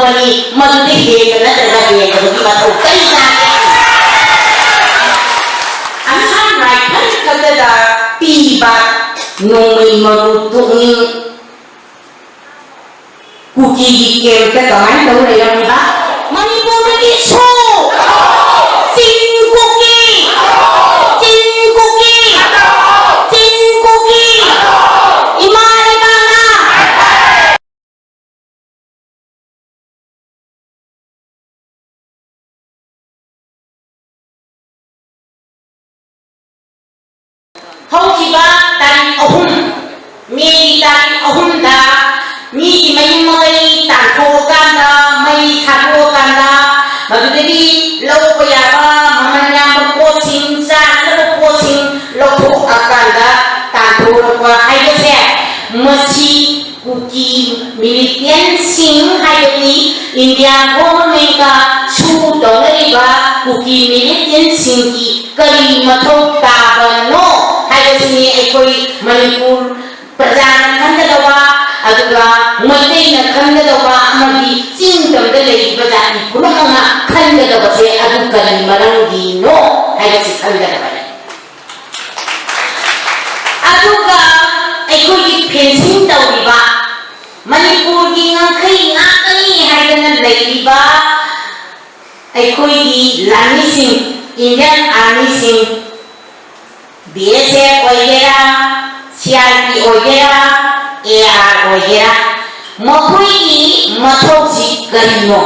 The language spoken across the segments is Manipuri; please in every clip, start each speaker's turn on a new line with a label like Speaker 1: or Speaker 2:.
Speaker 1: ꯃꯅꯤ ꯃꯗꯨꯗꯤ ꯍꯦꯟꯕ ꯅꯠꯇ꯭ꯔꯒ ꯍꯦꯟꯕꯒꯤ ꯃꯊꯧ ꯀꯔꯤ ꯇꯥꯒꯦ ꯑꯁꯥꯝ ꯔꯥꯏꯐꯜ ꯈꯛꯇꯗ ꯄꯤꯕ ꯅꯣꯡꯃꯩ ꯃꯔꯨ ꯄꯨꯛꯅꯤꯡ ꯀꯨꯀꯤꯒꯤ ꯀꯦꯝꯞꯇ ꯀꯃꯥꯏꯅ ꯇꯧ ꯂꯩꯔꯝꯃꯤꯕ ꯃꯅꯤꯄꯨꯔꯗꯗꯤ ꯁꯣ ꯆꯤꯡ ꯀꯨꯀꯤ ꯆꯤꯡ ꯀꯨꯀꯤ ꯆꯤꯡ ꯀꯨꯀꯤ 이마 레바나 ꯍꯧꯈꯤꯕ ꯇꯥꯔꯤꯛ 3 ꯃꯦꯒꯤ ꯇꯥꯔꯤꯛ 3ꯗ ꯃꯤꯒꯤ ꯃꯌꯨꯝ ꯃꯀꯩ ꯇꯥꯟꯊꯣꯛꯑꯀꯥꯟꯗ ꯃꯩ ꯊꯥꯗꯣꯛꯑꯀꯥꯟꯗ ꯃꯗꯨꯗꯒꯤ ꯂꯧꯕ ꯌꯥꯕ ꯃꯃꯜ ꯌꯥꯝꯕ ꯄꯣꯠꯁꯤꯡ ꯆꯥꯅꯕ ꯄꯣꯠꯁꯤꯡ ꯂꯧꯊꯣꯛꯑꯀꯥꯟꯗ ꯇꯥꯟꯊꯣꯛꯄ ꯍꯥꯏꯕꯁꯦ ꯃꯁꯤ ꯀꯨꯀꯤ ꯃꯤꯂꯤꯇꯦꯟꯠꯁꯤꯡ ꯍꯥꯏꯕꯗꯤ ꯏꯟꯗꯤꯌꯥ ꯒꯣꯚꯔꯟꯃꯦꯟꯠꯀ ꯁꯨ ꯇꯧꯅꯔꯤꯕ ꯀꯨꯀꯤ ꯃꯤꯂꯤꯇꯦꯟꯠꯁꯤꯡꯒꯤ ꯀꯔꯤ ꯃꯊꯧ ꯇꯥꯕꯅꯣ ꯍꯥꯏꯕꯁꯤꯅꯤ ꯑꯩꯈꯣꯏ ꯃꯅꯤꯄꯨꯔ ꯄ꯭ꯔꯖꯥꯅ ꯈꯟꯒꯗꯕ ꯑꯗꯨꯒ ꯃꯩꯇꯩꯅ ꯈꯟꯒꯗꯕ ꯑꯃꯗꯤ ꯆꯤꯡꯇꯝꯗ ꯂꯩꯔꯤꯕ ꯖꯥꯇꯤ ꯄꯨꯝꯅꯃꯛꯅ ꯈꯟꯒꯗꯕꯁꯦ ꯑꯗꯨ ꯀꯔꯤ ꯃꯔꯝꯒꯤꯅꯣ ꯍꯥꯏꯕꯁꯤ ꯈꯟꯒꯗꯕꯅꯤ ꯑꯗꯨꯒ ꯑꯩꯈꯣꯏꯒꯤ ꯐꯦꯟꯁꯤꯡ ꯇꯧꯔꯤꯕ ꯃꯅꯤꯄꯨꯔꯒꯤ ꯉꯝꯈꯩ ꯉꯥꯛꯀꯅꯤ ꯍꯥꯏꯗꯅ ꯂꯩꯔꯤꯕ ꯑꯩꯈꯣꯏꯒꯤ ꯂꯥꯟꯃꯤꯁꯤꯡ ꯏꯟꯗꯤꯌꯟ ꯑꯥꯔꯃꯤꯁꯤꯡ BSF ꯑꯣꯏꯒꯦꯔꯥ CRP ꯑꯣꯏꯒꯦꯔꯥ AR ꯑꯣꯏꯒꯦꯔꯥ ꯃꯈꯣꯏꯒꯤ ꯃꯊꯧꯁꯤ ꯀꯔꯤꯅꯣ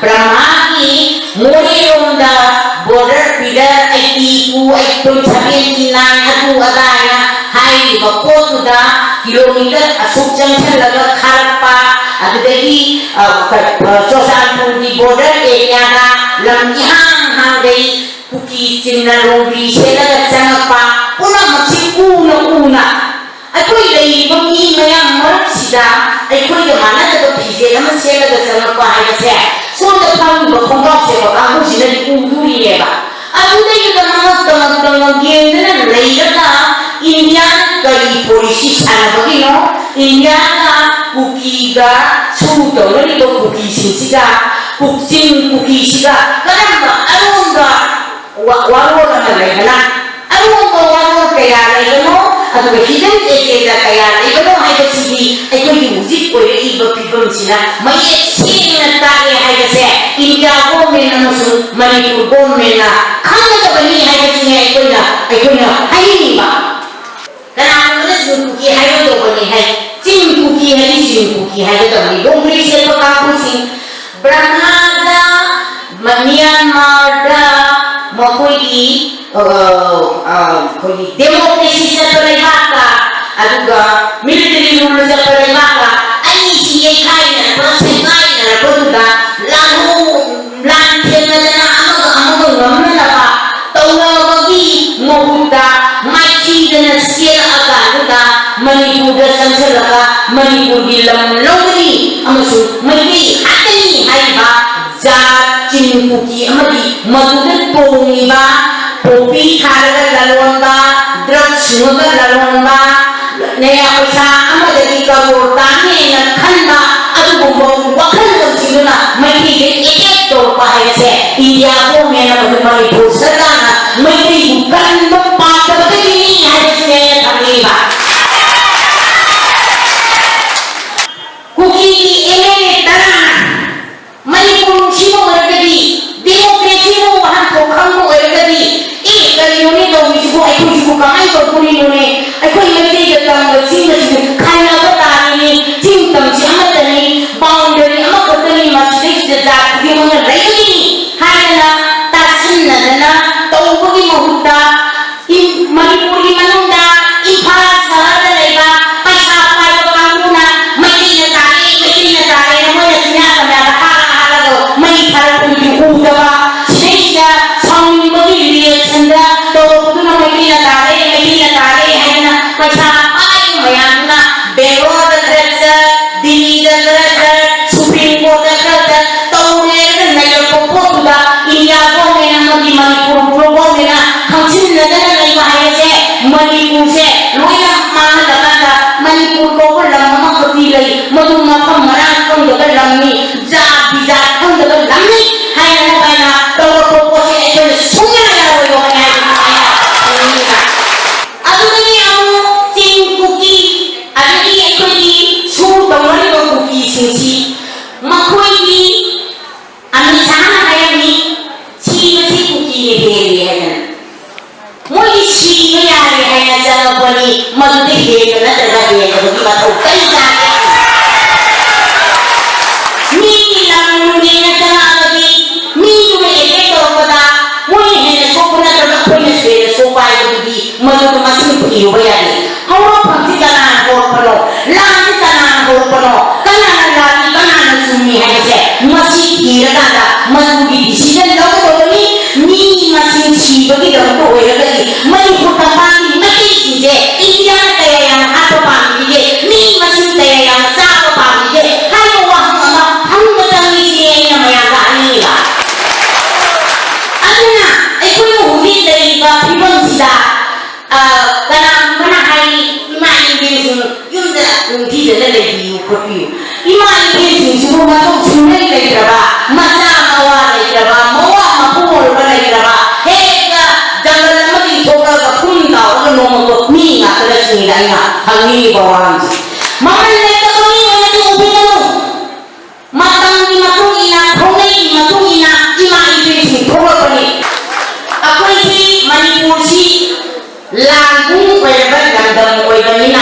Speaker 1: ꯕ꯭ꯔꯍ꯭ꯃꯥꯒꯤ ꯃꯣꯔꯦꯔꯣꯝꯗ ꯕꯣꯔꯗꯔ ꯄꯤꯂꯔ 82 79 ꯑꯗꯨ ꯑꯗꯥꯏꯅ ꯍꯥꯏꯔꯤꯕ ꯄꯣꯠꯇꯨꯗ ꯀꯤꯂꯣꯃꯤꯇꯔ ꯑꯁꯨꯛ ꯆꯪꯁꯤꯜꯂꯒ ꯈꯥꯔꯛꯄ ꯑꯗꯨꯗꯒꯤ ꯆꯣꯆꯥꯟꯄꯨꯔꯒꯤ ꯕꯣꯔꯗꯔ ꯑꯦꯔꯤꯌꯥꯗ ꯂꯝ ꯏꯍꯥꯡ ꯍꯥꯡꯒꯩ ꯀꯨꯀꯤ ꯆꯤꯟꯅ ꯂꯣꯡꯕꯤ ꯁꯦꯠꯂꯒ ꯆꯪꯉꯛꯄ ꯄꯨꯝꯅꯃꯛꯁꯤ ꯎꯅ ꯑꯩꯈꯣꯏ ꯂꯩꯔꯤꯕ ꯃꯤ ꯃꯌꯥꯝ ꯃꯔꯛꯁꯤꯗ ꯑꯩꯈꯣꯏꯒ ꯃꯥꯟꯅꯗꯕ ꯐꯤꯖꯦꯠ ꯑꯃ ꯁꯦꯠꯂꯒ ꯆꯪꯉꯛꯄ ꯍꯥꯏꯕꯁꯦ ꯁꯣꯝꯗ ꯐꯪꯉꯤꯕ ꯈꯣꯡꯒ꯭ꯔꯥꯎꯁꯦꯕ ꯀꯥꯡꯕꯨꯁꯤꯅꯗꯤ ꯎꯗꯣꯔꯤꯅꯦꯕ ꯑꯗꯨꯗꯩꯗꯨꯗ ꯌꯦꯡꯗꯅ ꯂꯩꯔꯒ ꯏꯟꯗꯤꯌꯥꯅ ꯀꯔꯤ ꯄꯣꯂꯤꯁꯤ ꯁꯥꯟꯅꯕꯒꯤꯅꯣ ꯏꯟꯗꯤꯌꯥꯅ ꯀꯨꯀꯤꯒ ꯁꯨ ꯇꯧꯅꯔꯤꯕ ꯀꯨꯀꯤꯁꯤꯡꯁꯤꯒ ꯆꯤꯡ ꯀꯨꯀꯤꯁꯤꯒ ꯀꯔꯝꯕ ꯑꯔꯣꯟꯕ ꯋꯥꯔꯣꯜ ꯑꯃ ꯂꯩꯕꯅ ꯑꯔꯣꯟꯕ ꯋꯥꯔꯣꯜ ꯀꯌꯥ ꯂꯩꯕꯅꯣ ꯑꯗꯨꯒ ꯍꯤꯗꯟ ꯑꯦꯖꯦꯟꯗꯥ ꯀꯌꯥ ꯂꯩꯕꯅꯣ ꯍꯥꯏꯕꯁꯤꯗꯤ ꯑꯩꯈꯣꯏꯒꯤ ꯍꯧꯖꯤꯛ ꯑꯣꯏꯔꯛꯏꯕ ꯐꯤꯕꯝꯁꯤꯅ ꯃꯌꯦꯛ ꯁꯦꯡꯅ ꯇꯥꯛꯑꯦ ꯍꯥꯏꯕꯁꯦ ꯏꯟꯗꯤꯌꯥ ꯒꯣꯚꯔꯟꯃꯦꯟꯠ ꯑꯃꯁꯨꯡ ꯃꯅꯤꯄꯨꯔ ꯒꯣꯚꯔꯟꯃꯦꯟꯠꯅ ꯈꯪꯒꯗꯕꯅꯤ ꯍꯥꯏꯕꯁꯤꯅꯦ ꯑꯩꯈꯣꯏꯅ ꯍꯥꯏꯅꯤꯡꯕ ꯀꯅꯥꯒꯨꯝꯕꯅ ꯆꯤꯡ ꯀꯨꯀꯤ ꯍꯥꯏꯒꯗꯧꯕꯅꯤ ꯍꯥꯏ ꯆꯤꯡ ꯀꯨꯀꯤ ꯍꯥꯏꯗꯤ ꯆꯤꯡ ꯀꯨꯀꯤ ꯍꯥꯏꯒꯗꯕꯅꯤ ꯂꯣꯡꯕ꯭ꯔꯤ ꯁꯦꯠꯄ ꯀꯥꯡꯕꯨꯁꯤꯡ ꯕ꯭ꯔꯍ꯭ꯃꯥꯗ ꯃ꯭ꯌꯥꯟꯃꯥꯔꯗ ꯃꯈꯣꯏꯒꯤ ꯗꯦꯃꯣꯀ꯭ꯔꯦꯁꯤ ꯆꯠꯄ ꯂꯩꯕꯥꯛꯀ ꯑꯗꯨꯒ ꯃꯤꯂꯤꯇꯔꯤ ꯔꯨꯜ ꯆꯠꯄ ꯂꯩꯕꯥꯛꯀ ꯑꯅꯤꯁꯤ ꯌꯩꯈꯥꯏꯅꯔꯛꯄ ꯁꯦꯒꯥꯏꯅꯔꯛꯄꯗꯨꯗ ꯂꯥꯟ ꯊꯦꯡꯅꯗꯅ ꯑꯃꯒ ꯉꯝꯅꯅꯕ ꯇꯧꯅꯕꯒꯤ ꯃꯍꯨꯠꯇ ꯃꯥꯏꯊꯤꯗꯅ ꯆꯦꯜꯂꯛꯑꯀꯥꯟꯗꯨꯗ ꯃꯅꯤꯄꯨꯔꯗ ꯆꯪꯁꯤꯜꯂꯒ ꯃꯅꯤꯄꯨꯔꯒꯤ ꯂꯝ ꯂꯧꯒꯅꯤ ꯑꯃꯁꯨꯡ ꯃꯩꯇꯩ ꯍꯥꯠꯀꯅꯤ ꯍꯥꯏꯔꯤꯕ ꯖꯥꯠ ꯆꯤꯡ ꯀꯨꯀꯤ ꯑꯃꯗꯤ ꯃꯗꯨꯗ ꯇꯣꯡꯉꯤꯕ ꯄꯣꯄꯤ ꯊꯥꯔꯒ ꯂꯂꯣꯟꯕ ꯗ꯭ꯔꯒ ꯁꯨꯡꯉꯒ ꯂꯂꯣꯟꯕ ꯅꯌꯥ ꯄꯩꯁꯥ ꯑꯃꯗꯒꯤ ꯀꯔꯣꯔ ꯇꯥꯟꯅꯦꯅ ꯈꯟꯕ ꯑꯗꯨꯒꯨꯝꯕ ꯋꯥꯈꯜꯂꯣꯟꯁꯤꯡꯗꯨꯅ ꯃꯩꯇꯩꯗ ꯑꯦꯇꯦꯛ ꯇꯧꯔꯛꯄ ꯍꯥꯏꯕꯁꯦ ꯏꯟꯗꯤꯌꯥ ꯒꯣꯚꯔꯟꯃꯦꯟꯠ ꯑꯃꯁꯨꯡ ꯃꯅꯤꯄꯨꯔ ꯁꯔꯀꯥꯔꯅ ꯃꯩꯇꯩꯕꯨ ꯀꯟꯕ ꯄꯥꯝꯗꯕꯗꯒꯤꯅꯤ ꯍꯥꯏꯕꯁꯤꯅꯦ ꯑꯩꯅ ꯊꯝꯅꯤꯡꯕ ꯀꯨꯀꯤꯒꯤ MLA 10 ꯃꯅꯤꯄꯨꯔ ꯁꯤꯕ ꯑꯣꯏꯔꯒꯗꯤ ꯗꯦꯃꯣꯀ꯭ꯔꯦꯁꯤꯕꯨ ꯋꯥꯍꯟꯊꯣꯛ ꯈꯪꯕ ꯑꯣꯏꯔꯒꯗꯤ ꯀꯔꯤꯅꯣꯅꯦ ꯇꯧꯔꯤꯁꯤꯕꯨ ꯑꯩꯈꯣꯏꯁꯤꯕꯨ ꯀꯃꯥꯏꯅ ꯇꯧꯗꯣꯔꯤꯅꯣꯅꯦ ꯑꯩꯈꯣꯏ ꯃꯩꯇꯩꯒ ꯇꯝꯒ ꯆꯤꯡꯒꯁꯤꯕꯨ ꯈꯥꯏꯅꯕ ꯇꯥꯔꯤꯅꯤ ꯆꯤꯡ ꯇꯝꯁꯤ ꯑꯃꯠꯇꯅꯤ ꯕꯥꯎꯟꯗꯔꯤ ꯑꯃꯈꯛꯇꯅꯤ ꯃꯁꯤꯗꯩꯁꯤꯗ ꯖꯥꯠ ꯈꯨꯗꯤꯡꯃꯛꯅ ꯂꯩꯒꯅꯤ ꯍꯥꯏꯗꯅ ꯇꯥꯁꯤꯟꯅꯗꯅ ꯇꯧꯕꯒꯤ ꯃꯍꯨꯠꯇ ꯃꯅꯤꯄꯨꯔꯒꯤ ꯃꯅꯨꯡꯗ ꯏꯝꯐꯥꯜ ꯁꯍꯔꯗ ꯂꯩꯕ ꯄꯩꯁꯥ ꯄꯥꯏꯕ ꯀꯥꯡꯕꯨꯅ ꯃꯩꯇꯩꯅ ꯇꯥꯔꯦꯅ ꯃꯣꯏꯅ ꯆꯤꯡꯌꯥ ꯇꯝꯌꯥꯗ ꯍꯥꯜꯂꯒ ꯃꯩ ꯊꯥꯔꯛꯄꯗꯨꯗꯤ ꯎꯗꯕ ꯁꯤꯗꯩꯁꯤꯗ ꯁꯥꯎꯅꯤꯡꯕꯒꯤ ꯔꯤꯑꯦꯛꯁꯟꯗ ꯇꯧꯔꯛꯄꯗꯨꯅ ꯃꯩꯇꯩꯅ ꯇꯥꯔꯦ ꯍꯥꯏꯗꯅ ꯄꯩꯁꯥ ꯄꯥꯏꯕ masi tiraganda matugi decision lawdobani mi masin chibagi dawdo oiragadi manipur tapani nati sije india kaya yang ato pamige mi masin kaya yang sato pamige hayo wahama hammatang isi na mayaga anila aduna aikoi huli daiba phibam sida kana mana hai ima ingin yunda di da lebi kopi ima ingin sing ma to chunai lekraba macha mawa lekraba mawa mapul ba lekraba he ga jangal namadi thoka ga phunda ga noma ko mi nga kala sing dai na hangi bawan maman lekka ko ni na tu ubinu matang ni matung ina thongai ni matung ina ima ingin sing thoka ko ni akoi si manipur si langgung berbat gandam oibanina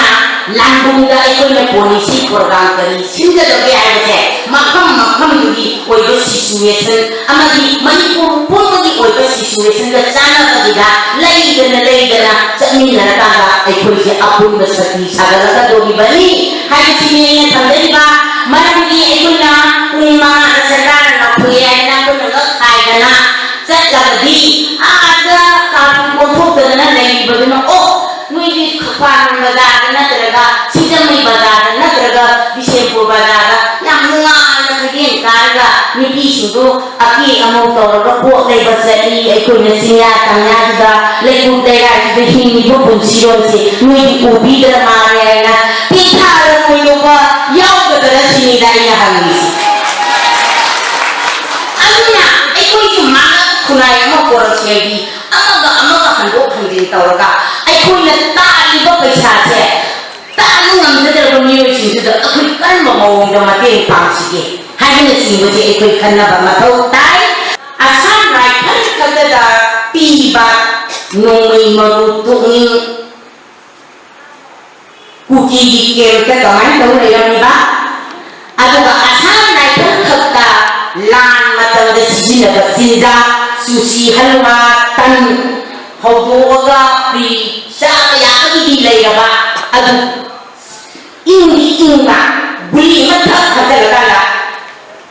Speaker 1: langgung da ikoi na polisi program kari singa doge aise makam dugi oiba situation amadi manipur purmadi oiba situation da chana kadida laidana chamina na kanga ikoi se apun da sati sagala ka dogi bani hai chini ne thandari ba manamdi ikoi na umma sarkar na puya na ko na khai dana chatlagadi ada kamu kothok dana lai baduna oh nuidi khapang bazar na teraga sidamai bazar na teraga bisepur bazar yang nga na kagin karga nipi sudo aki amau tawra ko lai bazari aikoi na sinya tangya da lai kudera da hini bo punsiron se nuidi ubi da mare na pithara nuido ba yaw da sini dai na hamis aduna aikoi suma kunai ama koras lagi amaga handok handin tawraga aikoi na taliba paisa se talu ngamdada ba miyo singda akoi kan ma mawong da mate pangsige haina singbaje aikoi kanna ba mathau tai asam rai kan kadada piba nomai maru tuing kuki ke ka kamai tahu layam ba aduga asam rai kan khakka lan matal da sijina ba sinja sushi halwa tan haudoga pri sa ya ka di layaba adu inga buli mata hajalala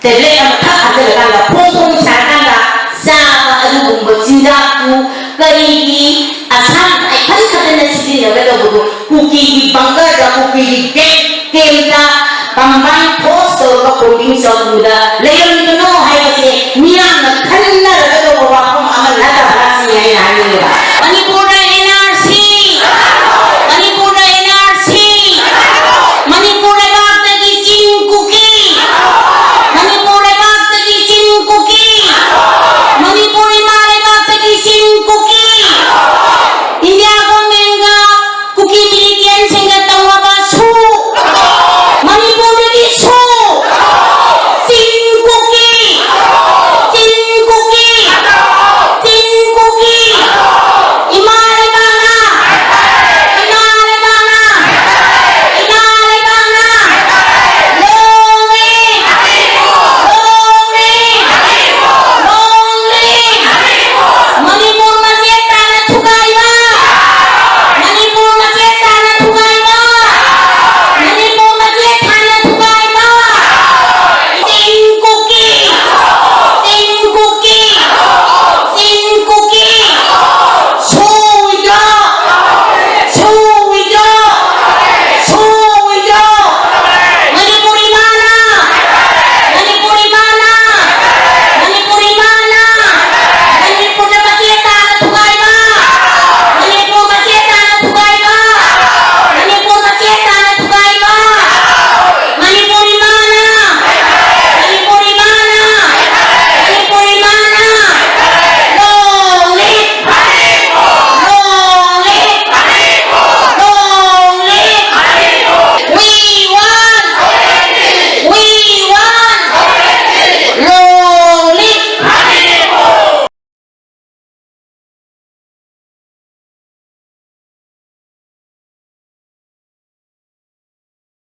Speaker 1: tele mata hajalala pong sarkanga sa adu gumbo sinja ku karigi asam ai pan kadana sijina ga do kuki di bangga da kuki di kemta combine post or coding software layam itu no hai kasi niang na khanna ra do ba ko amal la ta ra si ai na ni ba